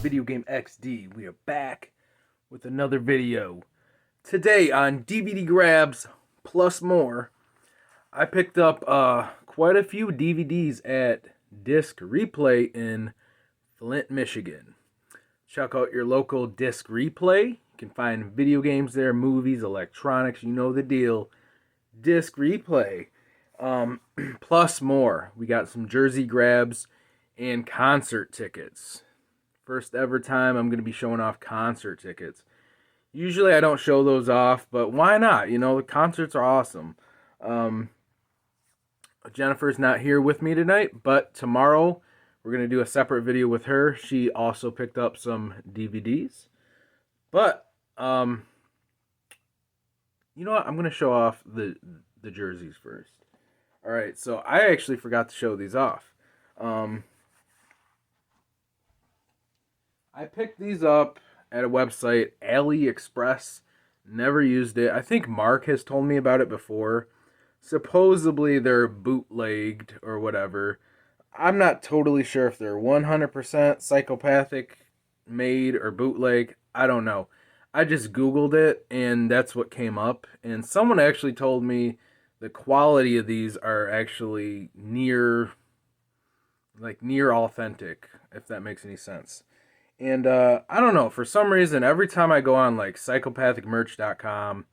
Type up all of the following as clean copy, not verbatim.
Video Game XD. We are back with another video. Today on DVD Grabs Plus More, I picked up quite a few DVDs at Disc Replay in Flint, Michigan. Check out your local Disc Replay. You can find video games there, movies, electronics, you know the deal. Disc Replay. Plus more. We got some jersey grabs and concert tickets. First ever time I'm going to be showing off concert tickets. Usually I don't show those off, but why not? You know, the concerts are awesome. Jennifer's not here with me tonight, but tomorrow we're going to do a separate video with her. She also picked up some DVDs. But, you know what? I'm going to show off the jerseys first. Alright, so I actually forgot to show these off. I picked these up at a website, AliExpress. Never used it. I think Mark has told me about it before. Supposedly they're bootlegged or whatever. I'm not totally sure if they're 100% psychopathic made or bootleg. I don't know. I just Googled it and that's what came up. And someone actually told me the quality of these are actually near authentic, if that makes any sense. And I don't know, for some reason, every time I go on like psychopathicmerch.com,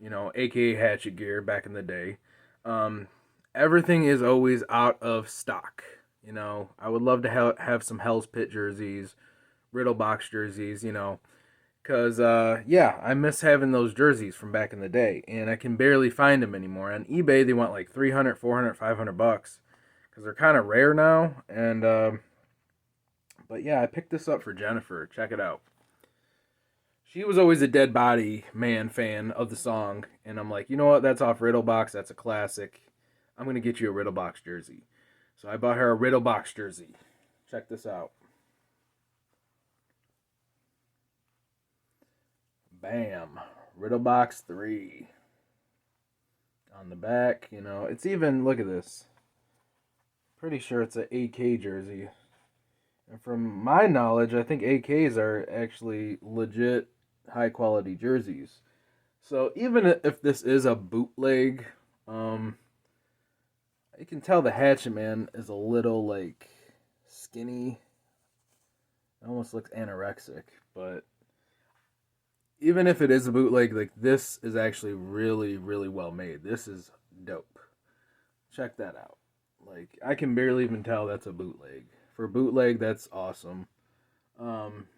you know, aka Hatchet Gear back in the day, everything is always out of stock. You know, I would love to have some Hell's Pit jerseys, Riddle Box jerseys, you know, because, yeah, I miss having those jerseys from back in the day, and I can barely find them anymore. On eBay, they want like $300, $400, $500, because they're kind of rare now, and, but yeah, I picked this up for Jennifer. Check it out. She was always a Dead Body Man fan of the song. And I'm like, you know what? That's off Riddlebox. That's a classic. I'm going to get you a Riddlebox jersey. So I bought her a Riddlebox jersey. Check this out. Bam. Riddlebox 3. On the back, you know. It's even, look at this. Pretty sure it's an AK jersey. And from my knowledge, I think AKs are actually legit high-quality jerseys. So even if this is a bootleg, you can tell the Hatchet Man is a little, like, skinny. It almost looks anorexic. But even if it is a bootleg, like, this is actually really, really well made. This is dope. Check that out. Like, I can barely even tell that's a bootleg. For bootleg, that's awesome.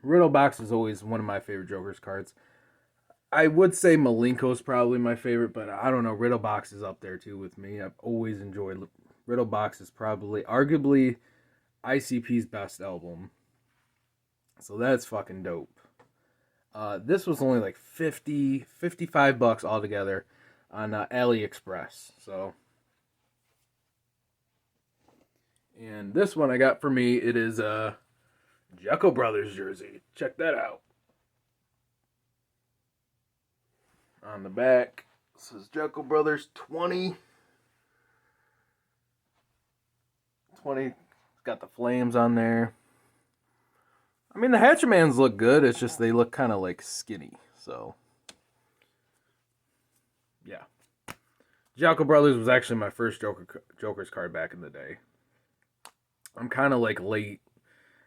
Riddle Box is always one of my favorite Joker's cards. I would say Malenko's probably my favorite, but I don't know. Riddle Box is up there too with me. I've always enjoyed Riddle Box. Is probably, arguably, ICP's best album. So that's fucking dope. This was only like $55 altogether on AliExpress. So. And this one I got for me, it is a Jekyll Brothers jersey. Check that out. On the back, it says Jekyll Brothers 20. 20, it's got the flames on there. I mean, the Hatchet Mans look good, it's just they look kind of like skinny, so. Yeah. Jekyll Brothers was actually my first Joker's card back in the day. I'm kind of like late.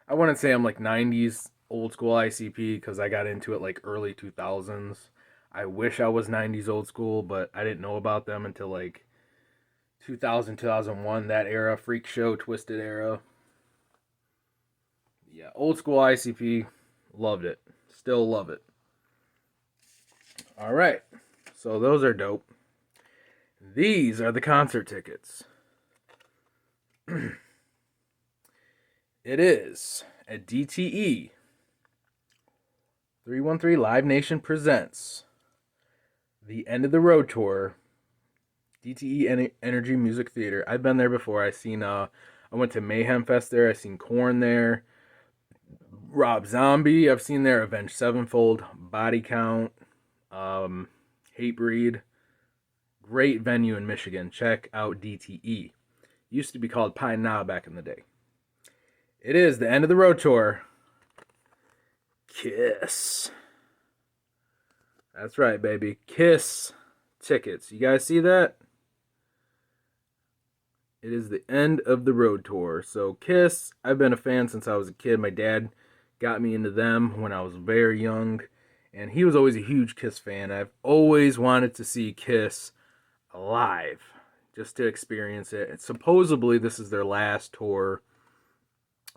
I wouldn't say I'm like 90s old school ICP because I got into it like early 2000s. I wish I was 90s old school, but I didn't know about them until like 2000, 2001, that era. Freak Show, Twisted era. Yeah, old school ICP. Loved it. Still love it. Alright, so those are dope. These are the concert tickets. It is a DTE 313 Live Nation presents the End of the Road Tour, DTE Energy Music Theater. I've been there before. I went to Mayhem Fest there. I seen Korn there. Rob Zombie, I've seen there. Avenged Sevenfold, Body Count, Hatebreed. Great venue in Michigan. Check out DTE. Used to be called Pine Knob back in the day. It is the End of the Road Tour. Kiss. That's right, baby. Kiss tickets. You guys see that? It is the end of the road tour. So Kiss, I've been a fan since I was a kid. My dad got me into them when I was very young, and he was always a huge Kiss fan. I've always wanted to see Kiss live just to experience it. And supposedly this is their last tour.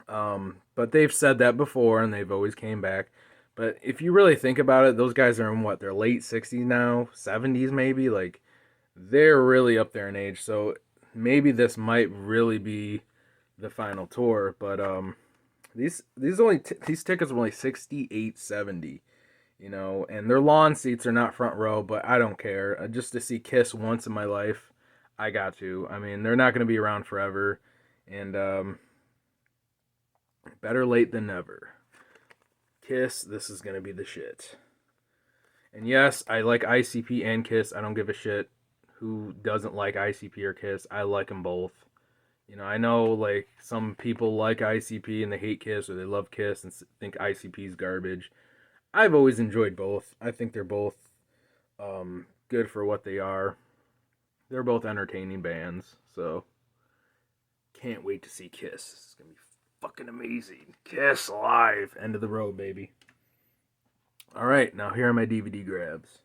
But they've said that before, and they've always came back. But if you really think about it, those guys are in what, their late 60s now, 70s maybe. Like, they're really up there in age. So maybe this might really be the final tour. But these tickets are only $68.70. You know, and their lawn seats are not front row, but I don't care. Just to see Kiss once in my life, I got to. I mean, they're not going to be around forever, and better late than never. Kiss, this is going to be the shit. And yes, I like ICP and Kiss. I don't give a shit who doesn't like ICP or Kiss. I like them both. You know, I know, like, some people like ICP and they hate Kiss, or they love Kiss and think ICP is garbage. I've always enjoyed both. I think they're both good for what they are. They're both entertaining bands, so can't wait to see Kiss. It's going to be fucking amazing. Kiss live. End of the road, baby. All right, now here are my DVD grabs.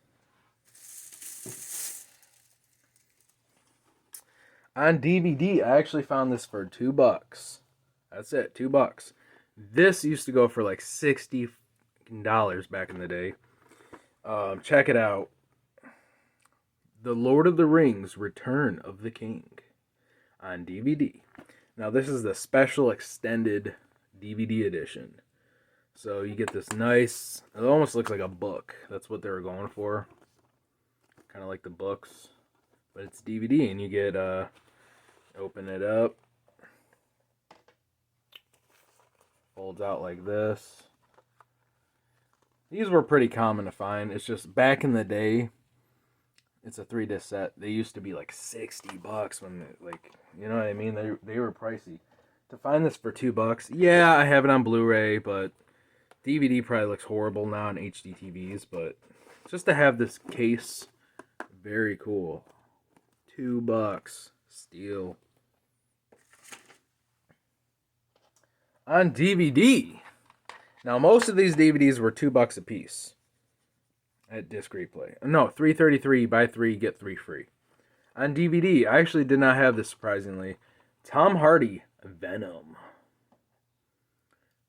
On DVD, I actually found this for $2. That's it, $2. This used to go for like $60 back in the day. Check it out. The Lord of the Rings: Return of the King on DVD. Now this is the special extended DVD edition. So you get this nice, it almost looks like a book. That's what they were going for. Kind of like the books. But it's DVD, and you get, open it up. Folds out like this. These were pretty common to find. It's just back in the day, it's a 3-disc set. They used to be like $60 when, like, you know what I mean? They were pricey. To find this for $2, yeah, I have it on Blu-ray, but DVD probably looks horrible now on HD TVs. But just to have this case, very cool. $2, steal. On DVD. Now, most of these DVDs were $2 a piece at Disc Replay. No, $3.33, buy 3, get 3 free. On DVD, I actually did not have this, surprisingly. Tom Hardy, Venom.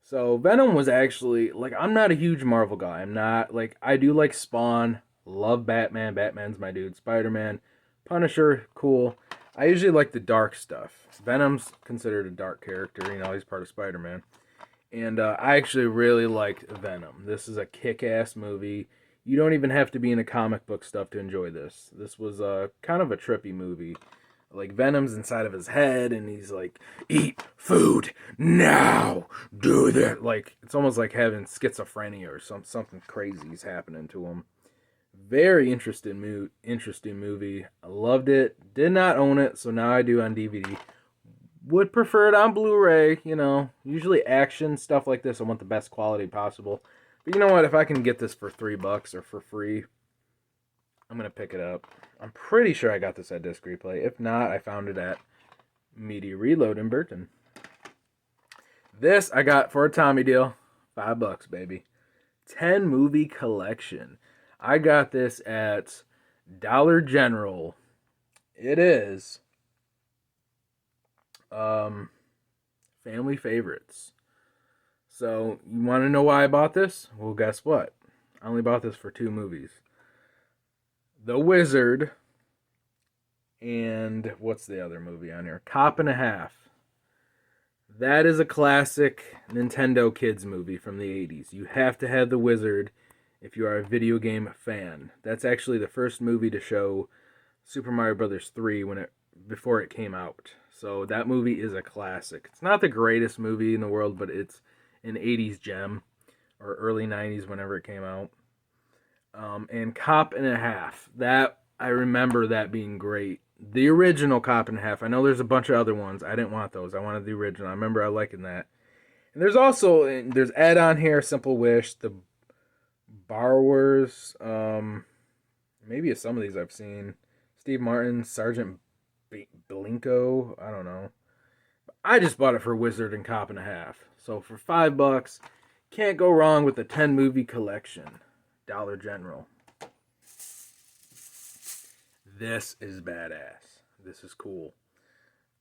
So, Venom was actually, like, I'm not a huge Marvel guy. I'm not, like, I do like Spawn, love Batman. Batman's my dude. Spider-Man, Punisher, cool. I usually like the dark stuff. Venom's considered a dark character, you know, he's part of Spider-Man. And I actually really liked Venom. This is a kick-ass movie. You don't even have to be into comic book stuff to enjoy this. This was kind of a trippy movie. Like, Venom's inside of his head, and he's like, eat food now, do that. Like, it's almost like having schizophrenia or something crazy's happening to him. Very interesting movie. I loved it. Did not own it, so now I do on DVD. Would prefer it on Blu-ray, you know. Usually action, stuff like this, I want the best quality possible. But you know what? If I can get this for $3 or for free, I'm going to pick it up. I'm pretty sure I got this at Disc Replay. If not, I found it at Media Reload in Burton. This I got for a Tommy deal. $5, baby. 10 movie collection. I got this at Dollar General. It is family favorites. So, you want to know why I bought this? Well, guess what? I only bought this for 2 movies. The Wizard, and what's the other movie on here? Cop and a Half. That is a classic Nintendo kids movie from the 80s. You have to have The Wizard if you are a video game fan. That's actually the first movie to show Super Mario Bros. 3 before it came out. So that movie is a classic. It's not the greatest movie in the world, but it's an 80s gem, or early 90s whenever it came out. And Cop and a Half. That, I remember that being great. The original Cop and a Half. I know there's a bunch of other ones. I didn't want those. I wanted the original. I remember I liking that. And there's Ed on here, Simple Wish, The Borrowers. Maybe some of these I've seen. Steve Martin, Sergeant Blinko. I don't know. I just bought it for Wizard and Cop and a Half. So for $5, can't go wrong with the 10 movie collection. Dollar General. This is badass. This is cool.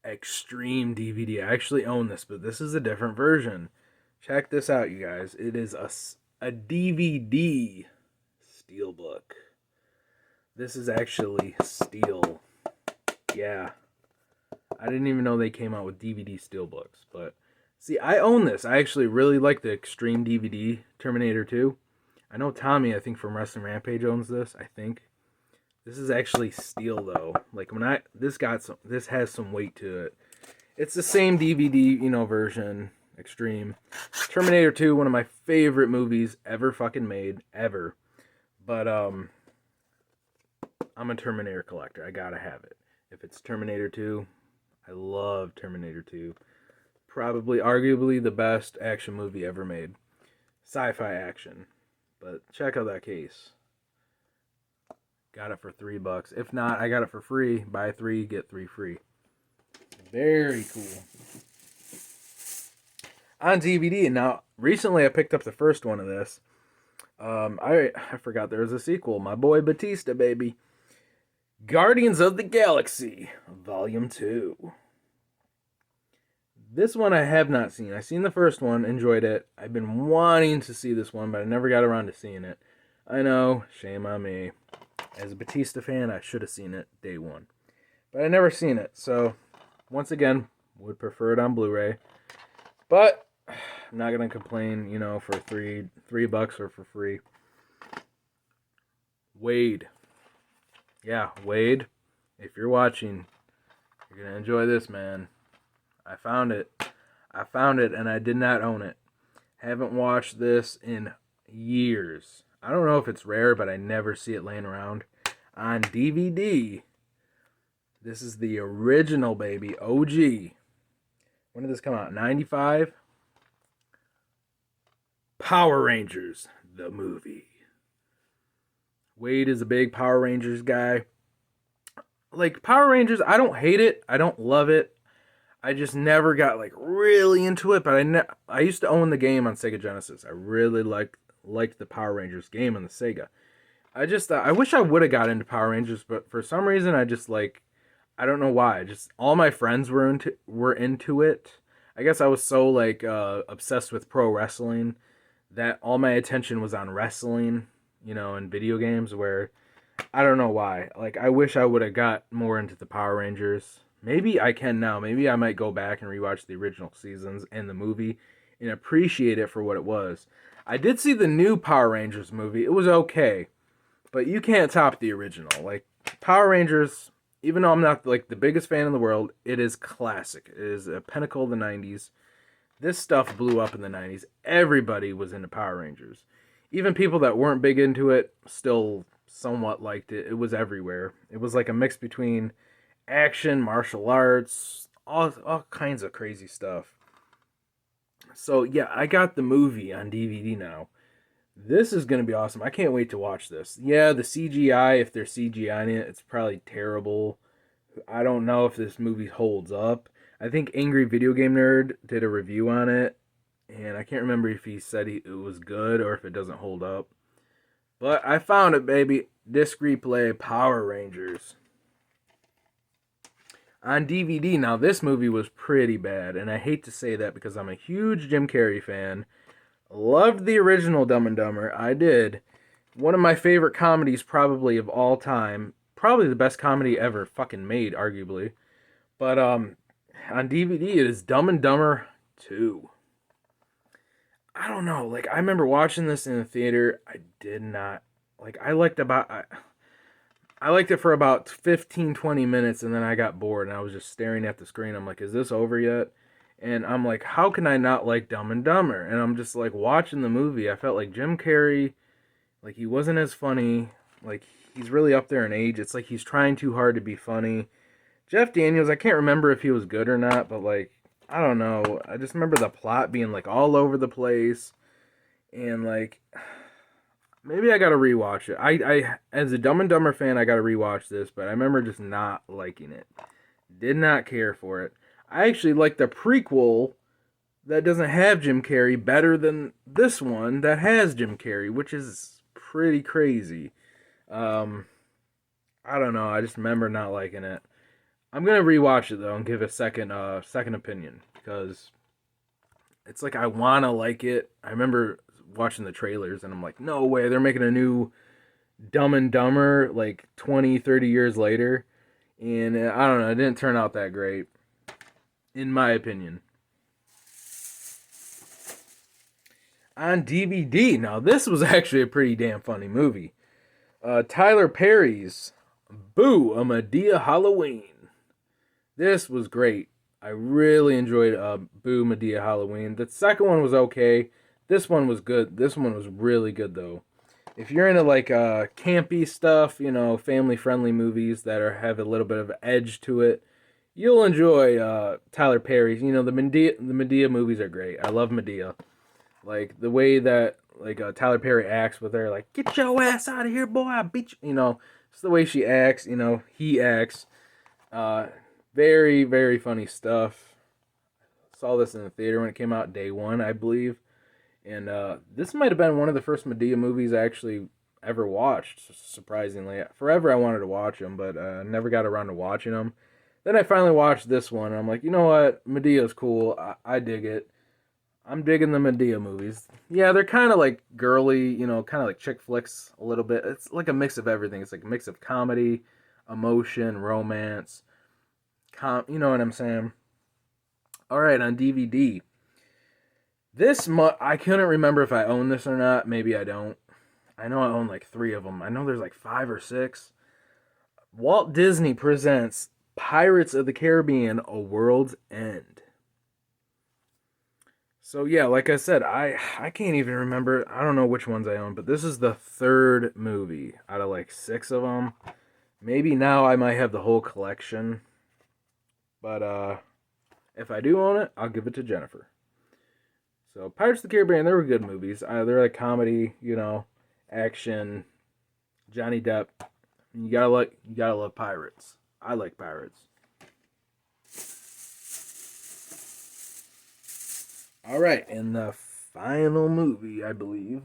Extreme DVD. I actually own this, but this is a different version. Check this out, you guys. It is a DVD steelbook. This is actually steel. Yeah. I didn't even know they came out with DVD steelbooks, but see, I own this. I actually really like the Extreme DVD Terminator 2. I know Tommy, I think from Wrestling Rampage owns this, I think. This is actually steel though. Like this has some weight to it. It's the same DVD, version, Extreme. Terminator 2, one of my favorite movies ever fucking made, ever. But I'm a Terminator collector. I gotta have it. If it's Terminator 2, I love Terminator 2. Probably, arguably, the best action movie ever made. Sci-fi action. But check out that case. Got it for $3. If not, I got it for free. Buy 3, get 3 free. Very cool. On DVD, and now recently I picked up the first one of this. I forgot there was a sequel. My boy Batista, baby. Guardians of the Galaxy, Volume 2. This one I have not seen. I've seen the first one, enjoyed it. I've been wanting to see this one, but I never got around to seeing it. I know, shame on me. As a Batista fan, I should have seen it day one. But I never seen it, so once again, would prefer it on Blu-ray. But I'm not gonna complain, for $3 or for free. Wade. Yeah, Wade, if you're watching, you're gonna enjoy this, man. I found it, and I did not own it. Haven't watched this in years. I don't know if it's rare, but I never see it laying around. On DVD, this is the original, baby, OG. When did this come out? 95? Power Rangers, the movie. Wade is a big Power Rangers guy. Like, Power Rangers, I don't hate it. I don't love it. I just never got, really into it. But I used to own the game on Sega Genesis. I really liked the Power Rangers game on the Sega. I wish I would have got into Power Rangers, but for some reason, I don't know why. Just all my friends were into it. I guess I was so, obsessed with pro wrestling that all my attention was on wrestling, in video games, where I don't know why. I wish I would have got more into the Power Rangers. Maybe I can now. Maybe I might go back and rewatch the original seasons and the movie and appreciate it for what it was. I did see the new Power Rangers movie. It was okay, but you can't top the original. Power Rangers, even though I'm not the biggest fan in the world, it is classic. It is a pinnacle of the 90s. This stuff blew up in the 90s. Everybody was into Power Rangers. Even people that weren't big into it still somewhat liked it. It was everywhere. It was like a mix between action, martial arts, all kinds of crazy stuff. So yeah, I got the movie on DVD now. This is going to be awesome. I can't wait to watch this. Yeah, the CGI, if they're CGIing it, it's probably terrible. I don't know if this movie holds up. I think Angry Video Game Nerd did a review on it, and I can't remember if he said it was good or if it doesn't hold up. But I found it, baby. Disc Replay Power Rangers. On DVD, now this movie was pretty bad, and I hate to say that because I'm a huge Jim Carrey fan. Loved the original Dumb and Dumber. I did. One of my favorite comedies probably of all time. Probably the best comedy ever fucking made, arguably. But on DVD, it is Dumb and Dumber 2. I don't know. I remember watching this in the theater. I did not. I liked it for about 15, 20 minutes, and then I got bored, and I was just staring at the screen. I'm like, is this over yet? And I'm like, how can I not like Dumb and Dumber? And I'm just, watching the movie. I felt like Jim Carrey, he wasn't as funny. He's really up there in age. It's he's trying too hard to be funny. Jeff Daniels, I can't remember if he was good or not, but, I don't know. I just remember the plot being like all over the place, and like maybe I gotta rewatch it. I as a Dumb and Dumber fan, I gotta rewatch this, but I remember just not liking it. Did not care for it. I actually like the prequel that doesn't have Jim Carrey better than this one that has Jim Carrey, which is pretty crazy. Um, I don't know. I just remember not liking it. I'm gonna rewatch it though and give a second opinion because it's like I wanna like it. I remember watching the trailers and I'm like, no way, they're making a new Dumb and Dumber like 20, 30 years later. And I don't know, it didn't turn out that great, in my opinion. On DVD, now this was actually a pretty damn funny movie. Tyler Perry's Boo! A Madea Halloween. This was great. I really enjoyed Boo! Madea Halloween. The second one was okay. This one was good. This one was really good though. If you're into like campy stuff, you know, family friendly movies that have a little bit of edge to it, you'll enjoy Tyler Perry's. You know, the Madea movies are great. I love Madea. Like the way that like Tyler Perry acts with her, like "Get your ass out of here, boy! I beat you." You know, it's the way she acts. You know, he acts. Uh, Very very funny stuff. Saw this in the theater when it came out day one, I believe, and this might have been one of the first Madea movies I actually ever watched. Surprisingly, forever I wanted to watch them, but never got around to watching them. Then I finally watched this one, and I'm like, you know what, Medea's cool. I dig it. I'm digging the Madea movies. Yeah, they're kind of like girly, you know, kind of like chick flicks a little bit. It's like a mix of everything. It's like a mix of comedy, emotion, romance. You know what I'm saying? All right, on DVD. I couldn't remember if I own this or not. Maybe I don't. I know I own like 3 of them. I know there's like 5 or 6. Walt Disney presents Pirates of the Caribbean: A World's End. So yeah, like I said, I can't even remember. I don't know which ones I own, but this is the 3rd movie out of like 6 of them. Maybe now I might have the whole collection. But if I do own it, I'll give it to Jennifer. So Pirates of the Caribbean, they were good movies. They're like comedy, you know, action. Johnny Depp. You gotta love pirates. I like pirates. All right, and the final movie, I believe,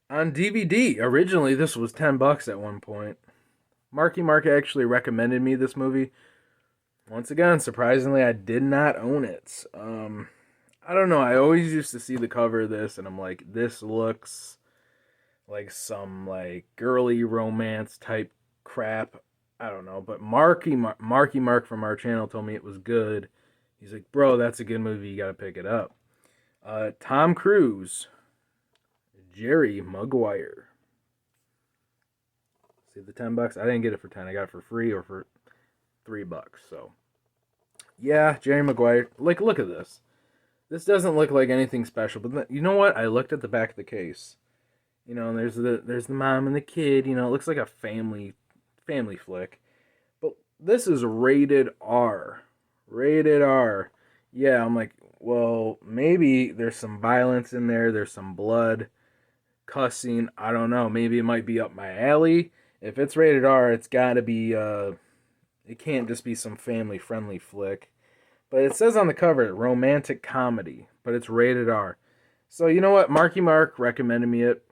on DVD. Originally, this was $10 at one point. Marky Mark actually recommended me this movie. Once again, surprisingly, I did not own it. I don't know. I always used to see the cover of this, and I'm like, this looks like some like girly romance type crap. I don't know, but Marky Mark from our channel told me it was good. He's like, bro, that's a good movie. You got to pick it up. Tom Cruise, Jerry Maguire. See the $10? I didn't get it for 10. I got it for free or for $3. So yeah, Jerry Maguire. Like, look at this. This doesn't look like anything special, but you know what? I looked at the back of the case. You know, and there's the mom and the kid. You know, it looks like a family flick. But this is rated R. Rated R. Yeah, I'm like, well, maybe there's some violence in there. There's some blood, cussing. I don't know. Maybe it might be up my alley. If it's rated R, it's got to be. It can't just be some family friendly flick. But it says on the cover, romantic comedy, but it's rated R. So you know what? Marky Mark recommended me it.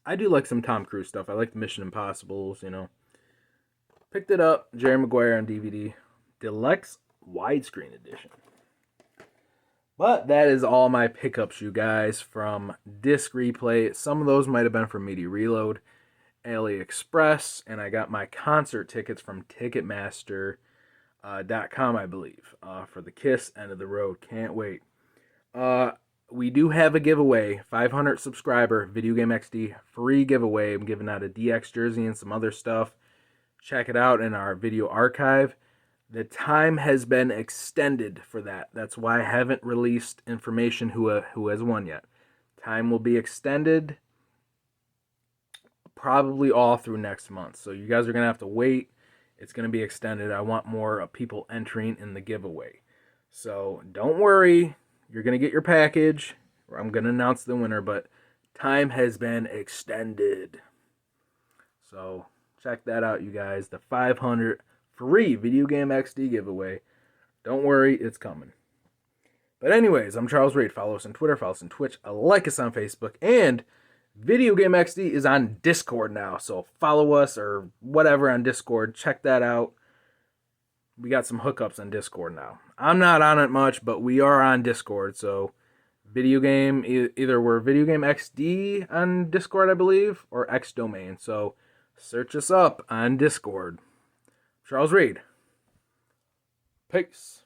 I do like some Tom Cruise stuff. I like the Mission Impossibles, you know. Picked it up, Jerry Maguire on DVD. Deluxe widescreen edition. But that is all my pickups, you guys, from Disc Replay. Some of those might have been from Media Reload, AliExpress, and I got my concert tickets from Ticketmaster.com, I believe, for the Kiss End of the Road. Can't wait. We do have a giveaway, 500 subscriber, Video Game XD, free giveaway. I'm giving out a DX jersey and some other stuff. Check it out in our video archive. The time has been extended for that. That's why I haven't released information who has won yet. Time will be extended probably all through next month. So you guys are going to have to wait. it's going to be extended. I want more people entering in the giveaway. So don't worry, you're going to get your package. I'm going to announce the winner, but time has been extended. So check that out, you guys. The 500 free Video Game XD giveaway. Don't worry, it's coming. But anyways, I'm Charles Reid. Follow us on Twitter, follow us on Twitch, like us on Facebook, and Video Game XD is on Discord now. So follow us or whatever on Discord. Check that out. We got some hookups on Discord now. I'm not on it much, but we are on Discord. So Video Game, either we're Video Game XD on Discord, I believe, or X Domain. So search us up on Discord. Charles Reid. Peace.